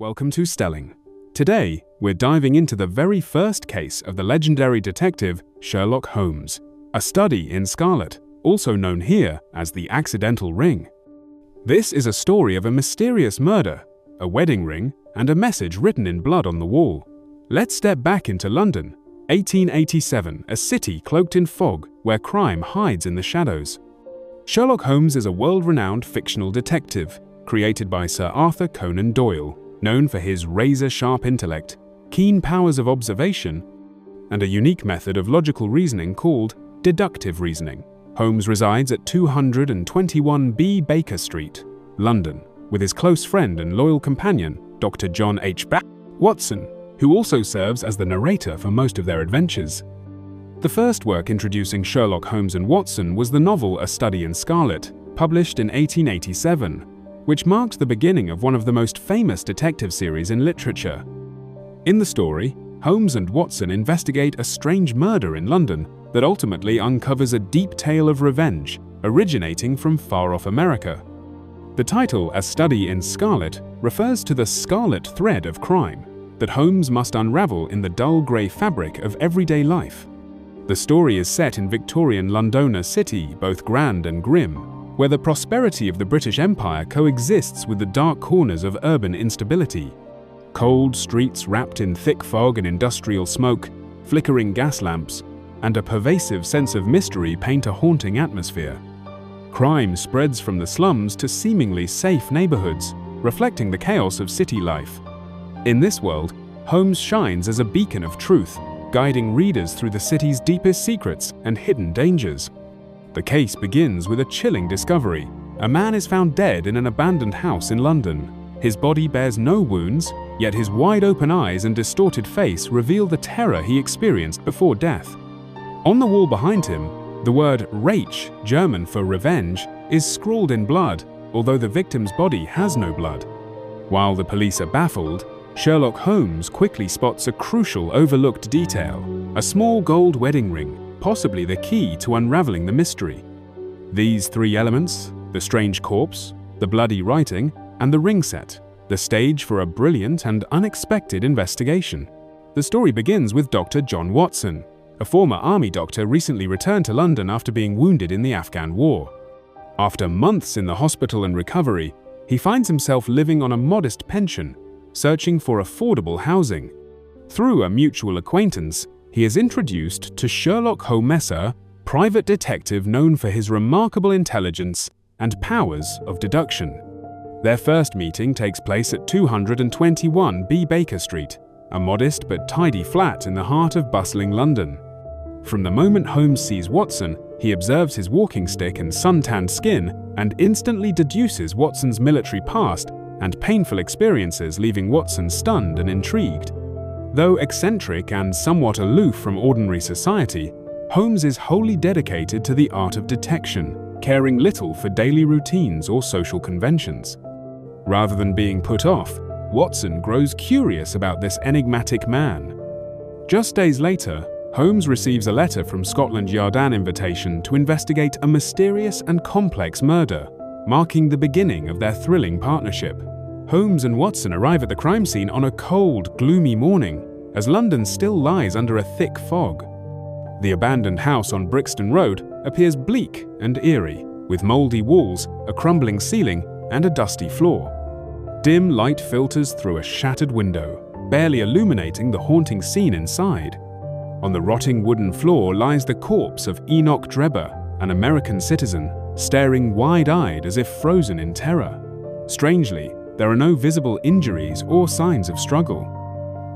Welcome to STelling. Today, we're diving into the very first case of the legendary detective Sherlock Holmes, a study in Scarlet, also known here as the accidental ring. This is a story of a mysterious murder, a wedding ring, and a message written in blood on the wall. Let's step back into London, 1887, a city cloaked in fog where crime hides in the shadows. Sherlock Holmes is a world-renowned fictional detective created by Sir Arthur Conan Doyle, known for his razor-sharp intellect, keen powers of observation, and a unique method of logical reasoning called deductive reasoning. Holmes resides at 221B Baker Street, London, with his close friend and loyal companion, Dr. John H. Watson, who also serves as the narrator for most of their adventures. The first work introducing Sherlock Holmes and Watson was the novel A Study in Scarlet, published in 1887, which marked the beginning of one of the most famous detective series in literature. In the story, Holmes and Watson investigate a strange murder in London that ultimately uncovers a deep tale of revenge originating from far-off America. The title, A Study in Scarlet, refers to the scarlet thread of crime that Holmes must unravel in the dull grey fabric of everyday life. The story is set in Victorian London, a city both grand and grim, where the prosperity of the British Empire coexists with the dark corners of urban instability. Cold streets wrapped in thick fog and industrial smoke, flickering gas lamps, and a pervasive sense of mystery paint a haunting atmosphere. Crime spreads from the slums to seemingly safe neighborhoods, reflecting the chaos of city life. In this world, Holmes shines as a beacon of truth, guiding readers through the city's deepest secrets and hidden dangers. The case begins with a chilling discovery. A man is found dead in an abandoned house in London. His body bears no wounds, yet his wide-open eyes and distorted face reveal the terror he experienced before death. On the wall behind him, the word Rache, German for revenge, is scrawled in blood, although the victim's body has no blood. While the police are baffled, Sherlock Holmes quickly spots a crucial overlooked detail: a small gold wedding ring, possibly the key to unraveling the mystery. These three elements, the strange corpse, the bloody writing, and the ring set, the stage for a brilliant and unexpected investigation. The story begins with Dr. John Watson, a former army doctor recently returned to London after being wounded in the Afghan War. After months in the hospital and recovery, he finds himself living on a modest pension, searching for affordable housing. Through a mutual acquaintance, he is introduced to Sherlock Holmes, a private detective known for his remarkable intelligence and powers of deduction. Their first meeting takes place at 221B Baker Street, a modest but tidy flat in the heart of bustling London. From the moment Holmes sees Watson, he observes his walking stick and sun-tanned skin and instantly deduces Watson's military past and painful experiences, leaving Watson stunned and intrigued. Though eccentric and somewhat aloof from ordinary society, Holmes is wholly dedicated to the art of detection, caring little for daily routines or social conventions. Rather than being put off, Watson grows curious about this enigmatic man. Just days later, Holmes receives a letter from Scotland Yard, an invitation to investigate a mysterious and complex murder, marking the beginning of their thrilling partnership. Holmes and Watson arrive at the crime scene on a cold, gloomy morning, as London still lies under a thick fog. The abandoned house on Brixton Road appears bleak and eerie, with mouldy walls, a crumbling ceiling, and a dusty floor. Dim light filters through a shattered window, barely illuminating the haunting scene inside. On the rotting wooden floor lies the corpse of Enoch Drebber, an American citizen, staring wide-eyed as if frozen in terror. Strangely, there are no visible injuries or signs of struggle.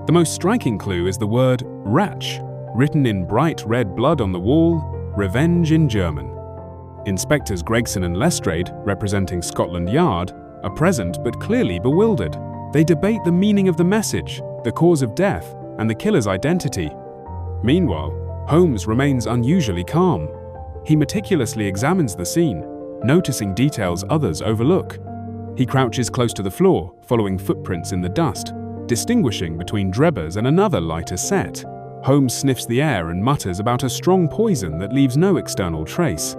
The most striking clue is the word Rache, written in bright red blood on the wall, revenge in German. Inspectors Gregson and Lestrade, representing Scotland Yard, are present but clearly bewildered. They debate the meaning of the message, the cause of death, and the killer's identity. Meanwhile, Holmes remains unusually calm. He meticulously examines the scene, noticing details others overlook. He crouches close to the floor, following footprints in the dust, distinguishing between Drebber's and another lighter set. Holmes sniffs the air and mutters about a strong poison that leaves no external trace.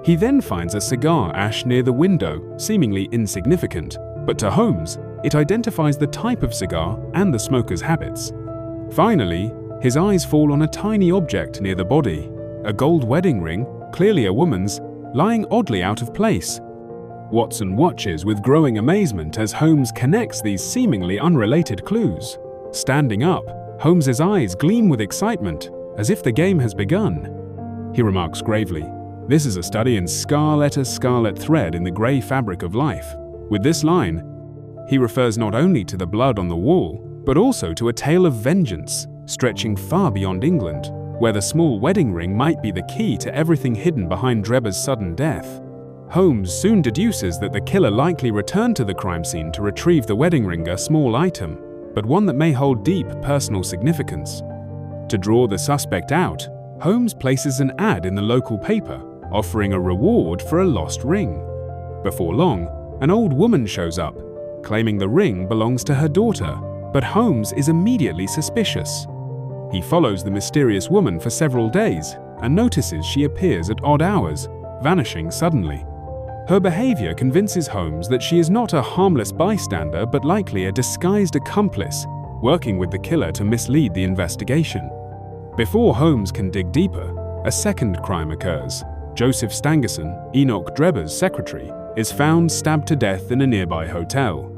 He then finds a cigar ash near the window, seemingly insignificant, but to Holmes, It identifies the type of cigar and the smoker's habits. Finally, his eyes fall on a tiny object near the body, a gold wedding ring, clearly a woman's, lying oddly out of place. Watson watches with growing amazement as Holmes connects these seemingly unrelated clues. Standing up, Holmes's eyes gleam with excitement, as if the game has begun. He remarks gravely, "This is a study in scarlet thread in the grey fabric of life." With this line, he refers not only to the blood on the wall, but also to a tale of vengeance, stretching far beyond England, where the small wedding ring might be the key to everything hidden behind Drebber's sudden death. Holmes soon deduces that the killer likely returned to the crime scene to retrieve the wedding ring, a small item, but one that may hold deep personal significance. To draw the suspect out, Holmes places an ad in the local paper, offering a reward for a lost ring. Before long, an old woman shows up, claiming the ring belongs to her daughter, but Holmes is immediately suspicious. He follows the mysterious woman for several days and notices she appears at odd hours, vanishing suddenly. Her behavior convinces Holmes that she is not a harmless bystander but likely a disguised accomplice, working with the killer to mislead the investigation. Before Holmes can dig deeper, a second crime occurs. Joseph Stangerson, Enoch Drebber's secretary, is found stabbed to death in a nearby hotel.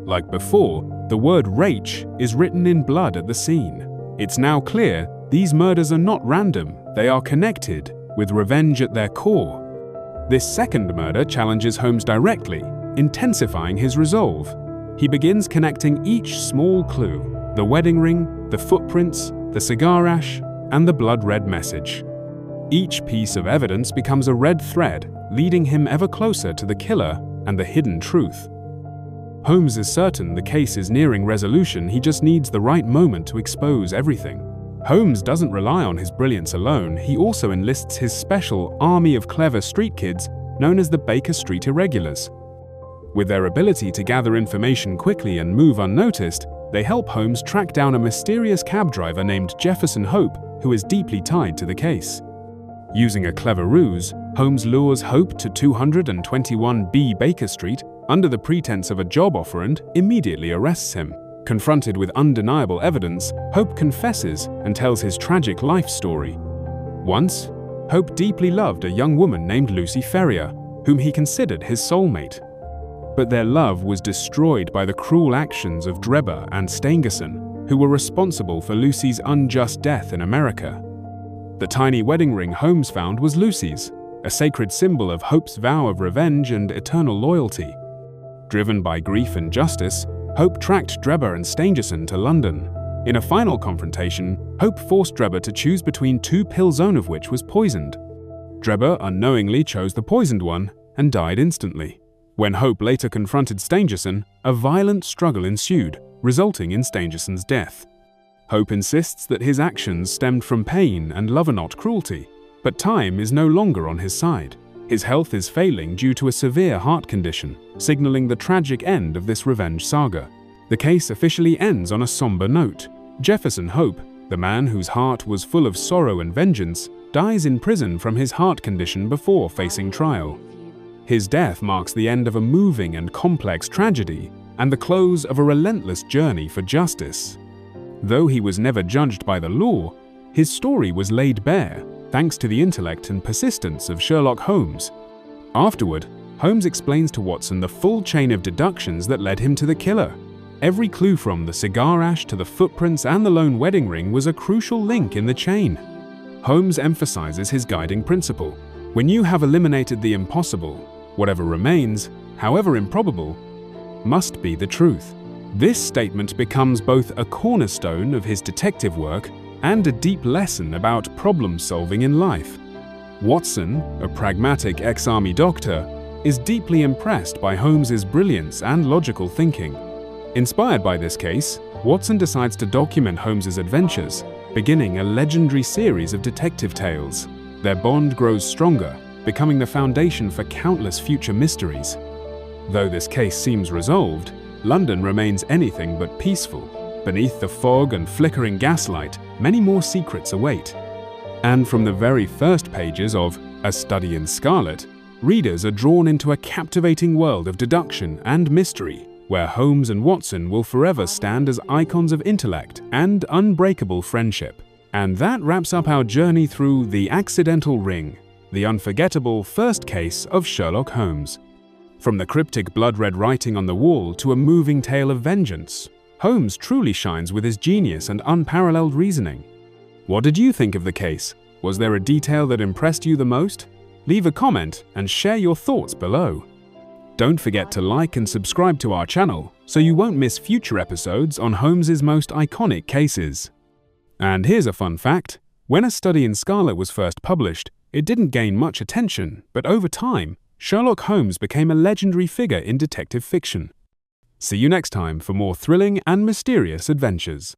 Like before, the word Rach is written in blood at the scene. It's now clear these murders are not random, they are connected, with revenge at their core. This second murder challenges Holmes directly, intensifying his resolve. He begins connecting each small clue: the wedding ring, the footprints, the cigar ash, and the blood-red message. Each piece of evidence becomes a red thread, leading him ever closer to the killer and the hidden truth. Holmes is certain the case is nearing resolution, he just needs the right moment to expose everything. Holmes doesn't rely on his brilliance alone, he also enlists his special army of clever street kids known as the Baker Street Irregulars. With their ability to gather information quickly and move unnoticed, they help Holmes track down a mysterious cab driver named Jefferson Hope, who is deeply tied to the case. Using a clever ruse, Holmes lures Hope to 221B Baker Street under the pretense of a job offer and immediately arrests him. Confronted with undeniable evidence, Hope confesses and tells his tragic life story. Once, Hope deeply loved a young woman named Lucy Ferrier, whom he considered his soulmate. But their love was destroyed by the cruel actions of Drebber and Stangerson, who were responsible for Lucy's unjust death in America. The tiny wedding ring Holmes found was Lucy's, a sacred symbol of Hope's vow of revenge and eternal loyalty. Driven by grief and justice, Hope tracked Drebber and Stangerson to London. In a final confrontation, Hope forced Drebber to choose between two pills, one of which was poisoned. Drebber unknowingly chose the poisoned one and died instantly. When Hope later confronted Stangerson, a violent struggle ensued, resulting in Stangerson's death. Hope insists that his actions stemmed from pain and love and not cruelty, but time is no longer on his side. His health is failing due to a severe heart condition, signaling the tragic end of this revenge saga. The case officially ends on a somber note. Jefferson Hope, the man whose heart was full of sorrow and vengeance, dies in prison from his heart condition before facing trial. His death marks the end of a moving and complex tragedy and the close of a relentless journey for justice. Though he was never judged by the law, his story was laid bare, thanks to the intellect and persistence of Sherlock Holmes. Afterward, Holmes explains to Watson the full chain of deductions that led him to the killer. Every clue from the cigar ash to the footprints and the lone wedding ring was a crucial link in the chain. Holmes emphasizes his guiding principle: when you have eliminated the impossible, whatever remains, however improbable, must be the truth. This statement becomes both a cornerstone of his detective work and a deep lesson about problem-solving in life. Watson, a pragmatic ex-army doctor, is deeply impressed by Holmes's brilliance and logical thinking. Inspired by this case, Watson decides to document Holmes's adventures, beginning a legendary series of detective tales. Their bond grows stronger, becoming the foundation for countless future mysteries. Though this case seems resolved, London remains anything but peaceful. Beneath the fog and flickering gaslight, many more secrets await. And from the very first pages of A Study in Scarlet, readers are drawn into a captivating world of deduction and mystery, where Holmes and Watson will forever stand as icons of intellect and unbreakable friendship. And that wraps up our journey through The Accidental Ring, the unforgettable first case of Sherlock Holmes. From the cryptic blood-red writing on the wall to a moving tale of vengeance, Holmes truly shines with his genius and unparalleled reasoning. What did you think of the case? Was there a detail that impressed you the most? Leave a comment and share your thoughts below. Don't forget to like and subscribe to our channel so you won't miss future episodes on Holmes's most iconic cases. And here's a fun fact. When A Study in Scarlet was first published, it didn't gain much attention, but over time, Sherlock Holmes became a legendary figure in detective fiction. See you next time for more thrilling and mysterious adventures.